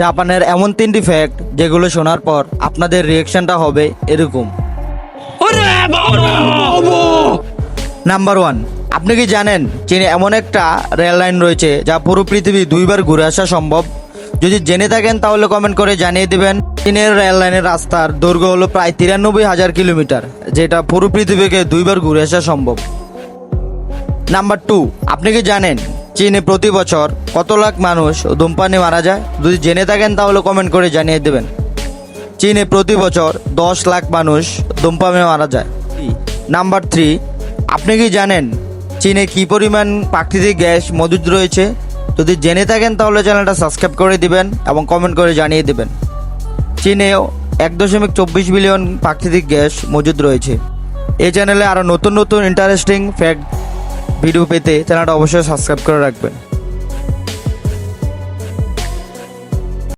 জাপানের এমন 3টি ফ্যাক্ট যেগুলো শোনার পর আপনাদের রিয়েকশনটা হবে এরকম। নাম্বার 1, আপনি কি জানেন চীনে এমন একটা রেল লাইন রয়েছে যা পুরো পৃথিবী 2বার ঘুরে আসা সম্ভব? যদি জেনে থাকেন তাহলে কমেন্ট করে জানিয়ে দিবেন। চীনের রেল লাইনের রাস্তার দৈর্ঘ্য হলো প্রায় 93,000 কিলোমিটার, যেটা পুরো পৃথিবীকে 2বার ঘুরে আসা সম্ভব। নাম্বার 2, আপনি কি জানেন চীনে প্রতি বছর কত লাখ মানুষ ধূমপানে মারা যায়? যদি জেনে থাকেন তাহলে কমেন্ট করে জানিয়ে দেবেন। চীনে প্রতি বছর 10 লাখ মানুষ ধূমপানে মারা যায়। নাম্বার 3, আপনি কি জানেন চীনে কি পরিমাণ প্রাকৃতিক গ্যাস মজুদ রয়েছে? যদি জেনে থাকেন তাহলে চ্যানেলটা সাবস্ক্রাইব করে দিবেন এবং কমেন্ট করে জানিয়ে দেবেন। চীনেও 1.24 বিলিয়ন প্রাকৃতিক গ্যাস মজুদ রয়েছে। এই চ্যানেলে আরও নতুন নতুন ইন্টারেস্টিং ফ্যাক্ট ভিডিও পেতে চ্যানেলটা অবশ্যই সাবস্ক্রাইব করে রাখবেন।